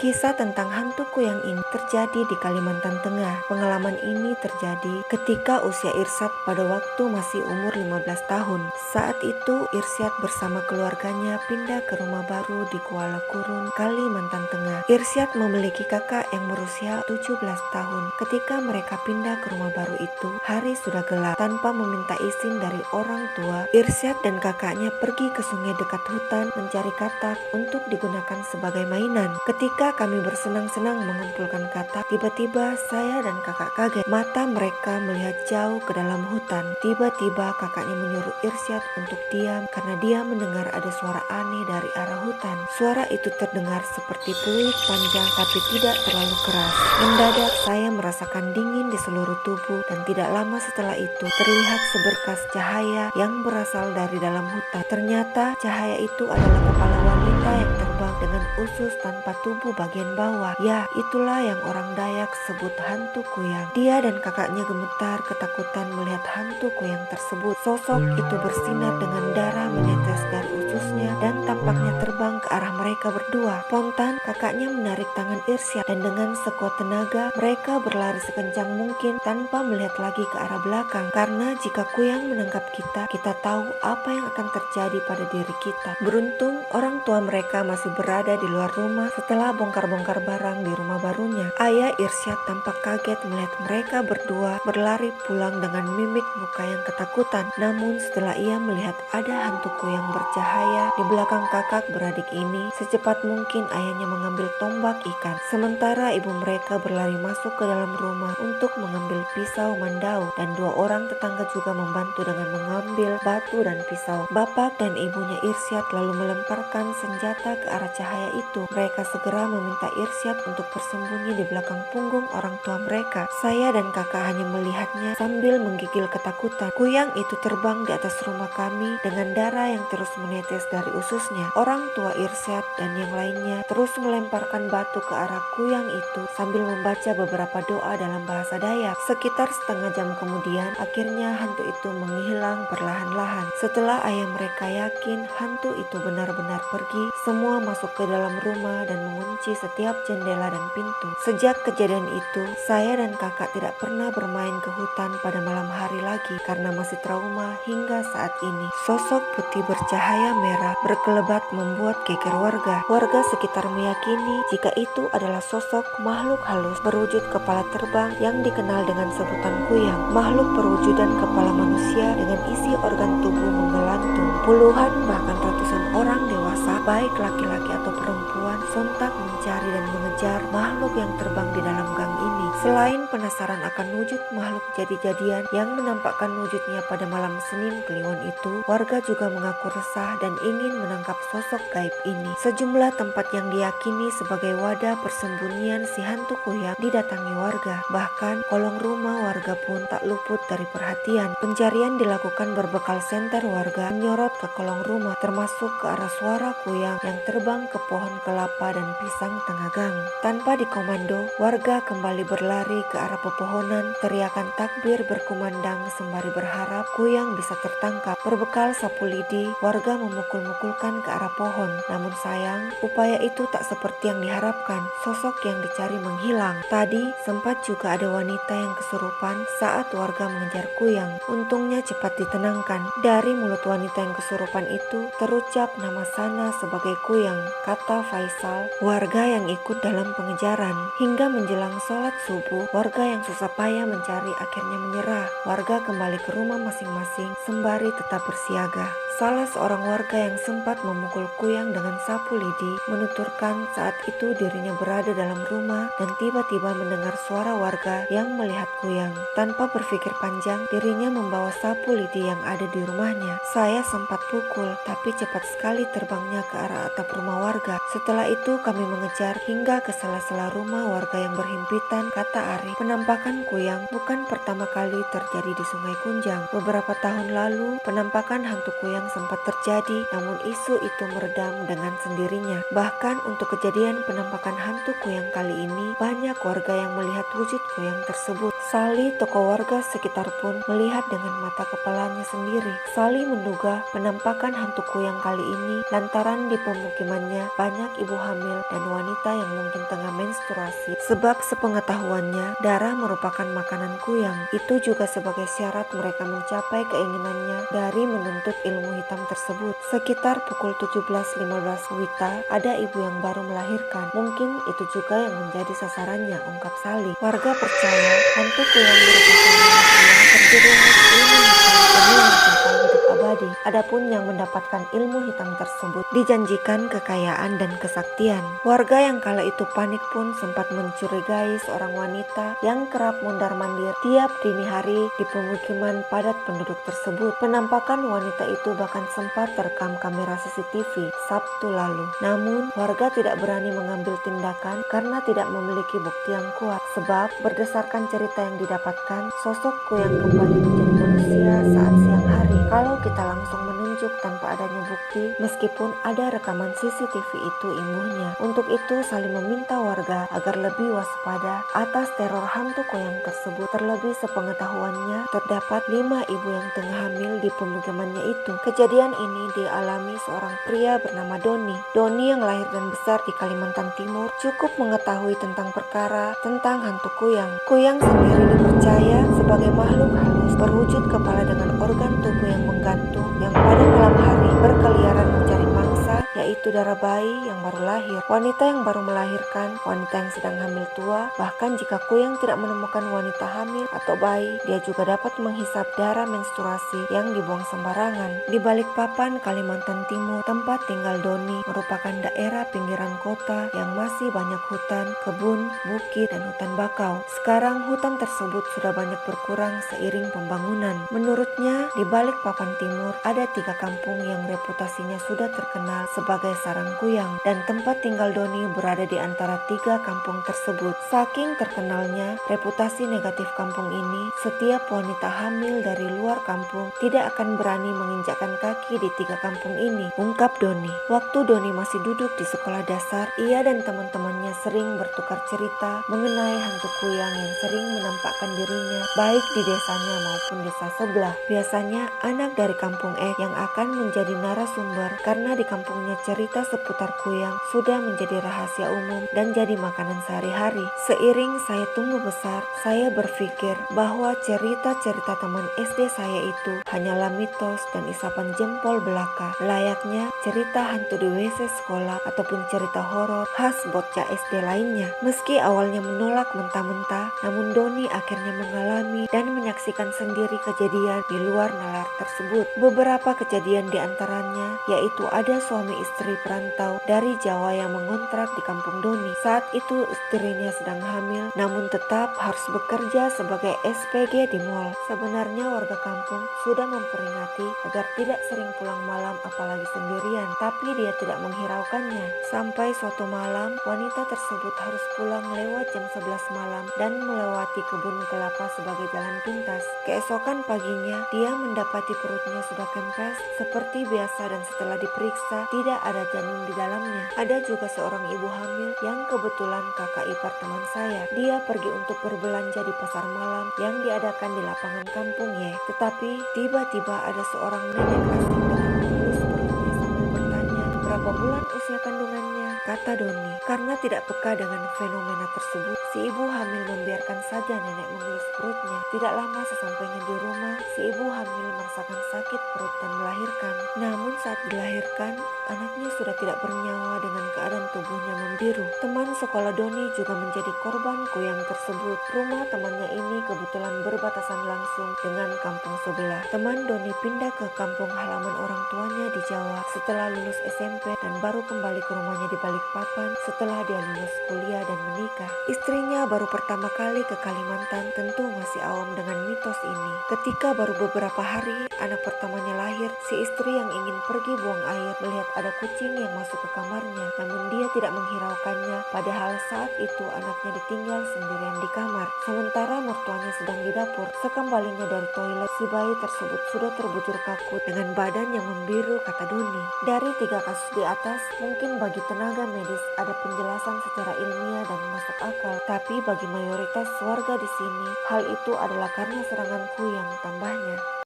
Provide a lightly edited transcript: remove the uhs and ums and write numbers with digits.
Kisah tentang hantu kuyang ini terjadi di Kalimantan Tengah. Pengalaman ini terjadi ketika usia Irsyad pada waktu masih umur 15 tahun. Saat itu Irsyad bersama keluarganya pindah ke rumah baru di Kuala Kurun, Kalimantan Tengah. Irsyad memiliki kakak yang berusia 17 tahun. Ketika mereka pindah ke rumah baru itu, hari sudah gelap. Tanpa meminta izin dari orang tua, Irsyad dan kakaknya pergi ke sungai dekat hutan mencari katak untuk digunakan sebagai mainan. Ketika kami bersenang-senang mengumpulkan katak, tiba-tiba saya dan kakak kaget. Mata mereka melihat jauh ke dalam hutan. Tiba-tiba kakaknya menyuruh Irsyad untuk diam karena dia mendengar ada suara aneh dari arah hutan. Suara itu terdengar seperti peluit panjang tapi tidak terlalu keras. Mendadak saya merasakan dingin di seluruh tubuh dan tidak lama setelah itu terlihat seberkas cahaya yang berasal dari dalam hutan. Ternyata cahaya itu adalah kepala wanita yang terbang dengan usus tanpa tubuh bagian bawah. Ya, itulah yang orang Dayak sebut hantu kuyang. Dia dan kakaknya gemetar ketakutan melihat hantu kuyang tersebut. Sosok itu bersinar dengan darah menetes dari ususnya dan tampaknya terbang ke arah mereka berdua. Spontan kakaknya menarik tangan Irsyad dan dengan sekuat tenaga mereka berlari sekencang mungkin tanpa melihat lagi ke arah belakang. Karena jika kuyang menangkap kita, kita tahu apa yang akan terjadi pada diri kita. Beruntung orang tua mereka masih berada di luar rumah setelah bongkar-bongkar barang di rumah barunya. Ayah Irsyad tampak kaget melihat mereka berdua berlari pulang dengan mimik muka yang ketakutan. Namun setelah ia melihat ada hantu kuyang bercahaya di belakang kakak beradik ini, secepat mungkin ayahnya mengambil tombak ikan. Sementara ibu mereka berlari masuk ke dalam rumah untuk mengambil pisau mandau dan dua orang tetangga juga membantu dengan mengambil batu dan pisau. Bapak dan ibunya Irsyad lalu melemparkan senjata ke arah cahaya itu. Mereka segera meminta Irsyad untuk bersembunyi di belakang punggung orang tua mereka. Saya dan kakak hanya melihatnya sambil menggigil ketakutan. Kuyang itu terbang di atas rumah kami dengan darah yang terus menetes dari ususnya. Orang tua Irsyad dan yang lainnya terus melemparkan batu ke arah kuyang itu sambil membaca beberapa doa dalam bahasa Dayak. Sekitar setengah jam kemudian, akhirnya hantu itu menghilang perlahan-lahan. Setelah ayah mereka yakin hantu itu benar-benar pergi, semua masuk ke dalam rumah dan mengunci setiap jendela dan pintu. Sejak kejadian itu, saya dan kakak tidak pernah bermain ke hutan pada malam hari lagi karena masih trauma hingga saat ini. Sosok putih bercahaya merah berkelebat membuat geger warga. Warga sekitar meyakini jika itu adalah sosok makhluk halus berwujud kepala terbang yang dikenal dengan sebutan kuyang. Makhluk perwujudan kepala manusia dengan isi organ tubuh menggelantung. Puluhan bahkan ratusan orang dewasa, baik laki-laki atau perempuan, sontak mencari dan mengejar makhluk yang terbang di dalam gang ini. Selain penasaran akan wujud makhluk jadi-jadian yang menampakkan wujudnya pada malam Senin Kliwon itu, warga juga mengaku resah dan ingin menangkap sosok gaib ini. Sejumlah tempat yang diyakini sebagai wadah persembunyian si hantu kuyang didatangi warga. Bahkan kolong rumah warga pun tak luput dari perhatian. Pencarian dilakukan berbekal senter warga menyorot ke kolong rumah, termasuk ke arah suara kuyang yang terbang ke pohon kelapa dan pisang tengah gang. Tanpa dikomando, warga kembali berlari ke arah pepohonan. Teriakan takbir berkumandang sembari berharap kuyang bisa tertangkap. Berbekal sapu lidi, warga memukul-mukulkan ke arah pohon. Namun sayang, upaya itu tak seperti yang diharapkan. Sosok yang dicari menghilang. Tadi sempat juga ada wanita yang kesurupan saat warga mengejar kuyang. Untungnya cepat ditenangkan. Dari mulut wanita yang kesurupan itu terucap nama Sana sebagai kuyang, kata Faisal, warga yang ikut dalam pengejaran. Hingga menjelang sholat subuh, warga yang susah payah mencari akhirnya menyerah. Warga kembali ke rumah masing-masing sembari tetap bersiaga. Salah seorang warga yang sempat memukul kuyang dengan sapu lidi menuturkan saat itu dirinya berada dalam rumah dan tiba-tiba mendengar suara warga yang melihat kuyang. Tanpa berpikir panjang, dirinya membawa sapu lidi yang ada di rumahnya. Saya sempat pukul, tapi cepat sekali terbangnya ke arah atap rumah warga. Setelah itu kami mengejar hingga ke sela-sela rumah warga yang berhimpitan, kata Ari. Penampakan kuyang bukan pertama kali terjadi di Sungai Kunjang. Beberapa tahun lalu, penampakan hantu kuyang sempat terjadi, namun isu itu meredam dengan sendirinya. Bahkan untuk kejadian penampakan hantu kuyang kali ini, banyak warga yang melihat wujud kuyang tersebut. Sali, tokoh warga sekitar pun melihat dengan mata kepalanya sendiri. Sali menduga penampakan hantu kuyang kali ini lantaran di pemukimannya banyak ibu hamil dan wanita yang mungkin tengah menstruasi. Sebab sepengetahuannya, darah merupakan makanan kuyang. Itu juga sebagai syarat mereka mencapai keinginannya dari menuntut ilmu hitam tersebut. Sekitar pukul 17.15 WITA, ada ibu yang baru melahirkan. Mungkin itu juga yang menjadi sasarannya, ungkap Sali. Warga percaya hantu kuyang merupakan manusia terjerumus ilmu hitam demi mencapai hidup abadi. Adapun yang mendapatkan ilmu hitam tersebut dijanjikan kekayaan dan kesaktian. Warga yang kala itu panik pun sempat mencurigai seorang wanita yang kerap mondar-mandir tiap dini hari di pemukiman padat penduduk tersebut. Penampakan wanita itu bahkan sempat terekam kamera CCTV Sabtu lalu. Namun, warga tidak berani mengambil tindakan karena tidak memiliki bukti yang kuat. Sebab berdasarkan cerita yang didapatkan, sosok kuyang kembali menjadi manusia saat siang hari. Kalau kita langsung menunjuk tanpa adanya bukti, meskipun ada rekaman CCTV itu imbuhnya. Untuk itu, Sali meminta warga agar lebih waspada atas teror hantu kuyang tersebut. Terlebih sepengetahuannya, terdapat 5 ibu yang tengah hamil di pemukimannya itu. Kejadian ini dialami seorang pria bernama Doni. Doni yang lahir dan besar di Kalimantan Timur cukup mengetahui tentang perkara tentang hantu kuyang. Kuyang sendiri dipercaya sebagai makhluk halus berwujud kepala dengan organ tubuh yang menggantung yang pada malam hari berkeliaran mencari mangsa, yaitu darah bayi yang baru lahir, wanita yang baru melahirkan, wanita yang sedang hamil tua. Bahkan jika kuyang tidak menemukan wanita hamil atau bayi, dia juga dapat menghisap darah menstruasi yang dibuang sembarangan. Di Balikpapan, Kalimantan Timur, tempat tinggal Doni merupakan daerah pinggiran kota yang masih banyak hutan, kebun, bukit, dan hutan bakau. Sekarang hutan tersebut sudah banyak berkurang seiring pembangunan. Menurutnya, di Balikpapan Timur ada 3 kampung yang reputasinya sudah terkenal sebagai sarang kuyang, dan tempat tinggal Doni berada di antara 3 kampung tersebut. Saking terkenalnya reputasi negatif kampung ini, setiap wanita hamil dari luar kampung tidak akan berani menginjakkan kaki di 3 kampung ini, ungkap Doni. Waktu Doni masih duduk di sekolah dasar, ia dan teman-temannya sering bertukar cerita mengenai hantu kuyang yang sering menampakkan dirinya baik di desanya maupun desa sebelah. Biasanya anak dari kampung yang akan menjadi narasumber karena di kampungnya cerita seputar kuyang sudah menjadi rahasia umum dan jadi makanan sehari-hari. Seiring saya tumbuh besar, saya berpikir bahwa cerita-cerita teman SD saya itu hanyalah mitos dan isapan jempol belaka, layaknya cerita hantu di WC sekolah ataupun cerita horor khas bocah SD lainnya. Meski awalnya menolak mentah-mentah, namun Doni akhirnya mengalami dan menyaksikan sendiri kejadian di luar nalar tersebut. Beberapa kejadian di antaranya yaitu ada suami istri perantau dari Jawa yang mengontrak di kampung Doni. Saat itu istrinya sedang hamil, namun tetap harus bekerja sebagai SPG di mal. Sebenarnya warga kampung sudah memperingati agar tidak sering pulang malam apalagi sendirian, tapi dia tidak menghiraukannya. Sampai suatu malam, wanita tersebut harus pulang lewat jam 11 malam dan melewati kebun kelapa sebagai jalan pintas. Keesokan paginya, dia mendapati perutnya sudah kempes seperti biasa dan setelah diperiksa tidak ada janin di dalamnya. Ada juga seorang ibu hamil yang kebetulan kakak ipar teman saya. Dia pergi untuk berbelanja di pasar malam yang diadakan di lapangan kampung Tetapi tiba-tiba ada seorang nenek asing dengan mengelus perutnya sambil bertanya berapa bulan usia kandungannya, kata Doni. Karena tidak peka dengan fenomena tersebut, si ibu hamil membiarkan saja nenek mengelus perutnya. Tidak lama sesampainya di rumah, si ibu hamil merasakan sakit perut dan melahirkan. Namun saat dilahirkan, anaknya sudah tidak bernyawa dengan keadaan tubuhnya membiru. Teman sekolah Doni juga menjadi korban kuyang tersebut. Rumah temannya ini kebetulan berbatasan langsung dengan kampung sebelah. Teman Doni pindah ke kampung halaman orang tuanya di Jawa setelah lulus SMP dan baru kembali ke rumahnya di Balikpapan setelah dia lulus kuliah dan menikah. Istrinya baru pertama kali ke Kalimantan, tentu masih awam dengan mitos ini. Ketika baru beberapa hari anak pertamanya lahir, si istri yang ingin pergi buang air melihat ada kucing yang masuk ke kamarnya, namun dia tidak menghiraukannya, padahal saat itu anaknya ditinggal sendirian di kamar. Sementara mertuanya sedang di dapur. Sekembalinya dari toilet, Si bayi tersebut sudah terbujur kaku dengan badan yang membiru, kata Doni. Dari 3 kasus di atas, mungkin bagi tenaga medis ada penjelasan secara ilmiah dan masuk akal. Tapi bagi mayoritas warga di sini, hal itu adalah karena serangan kuyang, tambahnya.